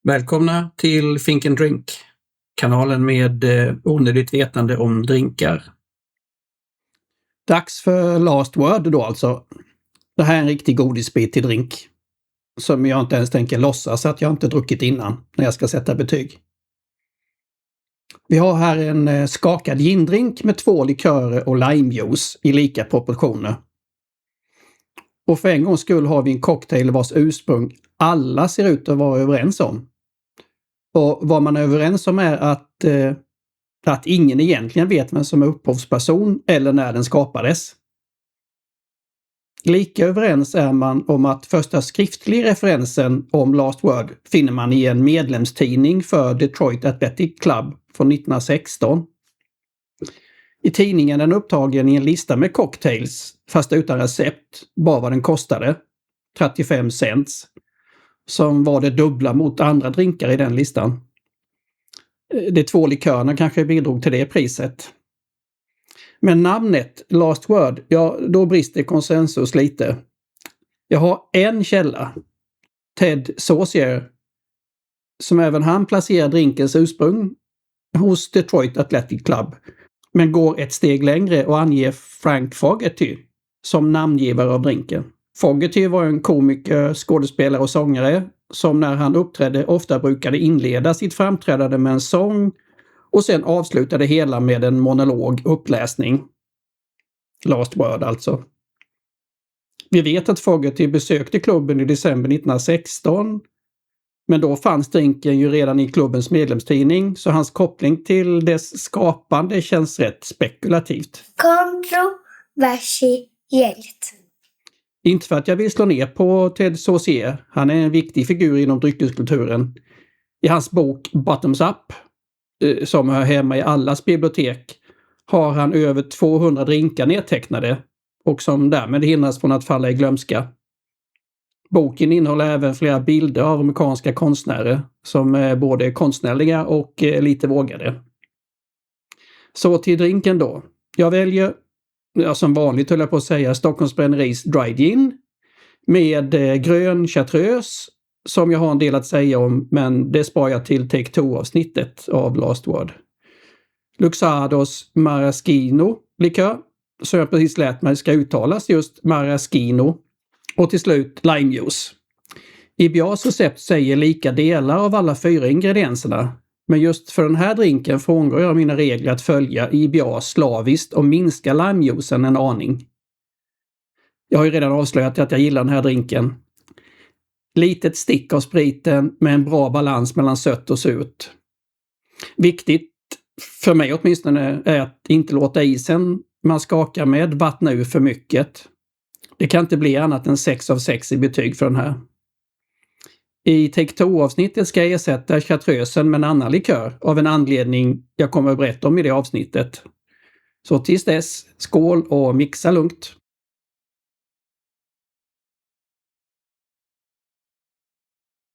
Välkomna till Think and Drink, kanalen med onödigt vetande om drinkar. Dags för Last Word då alltså. Det här är en riktig godisbit till drink. Som jag inte ens tänker låtsas att jag inte druckit innan när jag ska sätta betyg. Vi har här en skakad gindrink med 2 likörer och limejuice i lika proportioner. Och för en gångs skull har vi en cocktail vars ursprung alla ser ut att vara överens om. Och vad man är överens om är att ingen egentligen vet vem som är upphovsperson eller när den skapades. Lika överens är man om att första skriftliga referensen om Last Word finner man i en medlemstidning för Detroit Athletic Club från 1916. I tidningen är den upptagen i en lista med cocktails, fast utan recept, bara vad den kostade, 35 cents, som var det dubbla mot andra drinkar i den listan. De 2 likörerna kanske bidrog till det priset. Men namnet Last Word, ja då brister konsensus lite. Jag har en källa, Ted Saucier, som även han placerar drinkens ursprung hos Detroit Athletic Club, men går ett steg längre och anger Frank Fogerty som namngivare av drinken. Fogerty var en komiker, skådespelare och sångare som när han uppträdde ofta brukade inleda sitt framträdande med en sång och sen avslutade hela med en monolog uppläsning. Last Word alltså. Vi vet att Fogerty besökte klubben i december 1916, men då fanns drinken ju redan i klubbens medlemstidning, så hans koppling till dess skapande känns rätt spekulativt. Kontroversiellt. Inte för att jag vill slå ner på Ted Saucier, han är en viktig figur inom dryckeskulturen. I hans bok Bottoms Up, som hör hemma i allas bibliotek, har han över 200 drinkar nedtecknade och som därmed hindras från att falla i glömska. Boken innehåller även flera bilder av amerikanska konstnärer som är både konstnärliga och lite vågade. Så till drinken då. Jag väljer, som vanligt höll jag på att säga, Stockholms Bränneris Dry Gin med grön chartreuse som jag har en del att säga om, men det sparar jag till Take 2-avsnittet av Last Word. Luxardos Maraschino likör, som jag precis lärt mig ska uttalas just Maraschino. Och till slut limejuice. IBAs recept säger lika delar av alla 4 ingredienserna, men just för den här drinken frångår jag mina regler att följa IBA slaviskt och minska limejuicen en aning. Jag har ju redan avslöjat att jag gillar den här drinken. Litet stick av spriten med en bra balans mellan sött och surt. Viktigt, för mig åtminstone, är att inte låta isen man skakar med vattna ur för mycket. Det kan inte bli annat än 6 av 6 i betyg för den här. I Take 2-avsnittet ska jag ersätta chartreusen med en annan likör av en anledning jag kommer att berätta om i det avsnittet. Så tills dess, skål och mixa lugnt!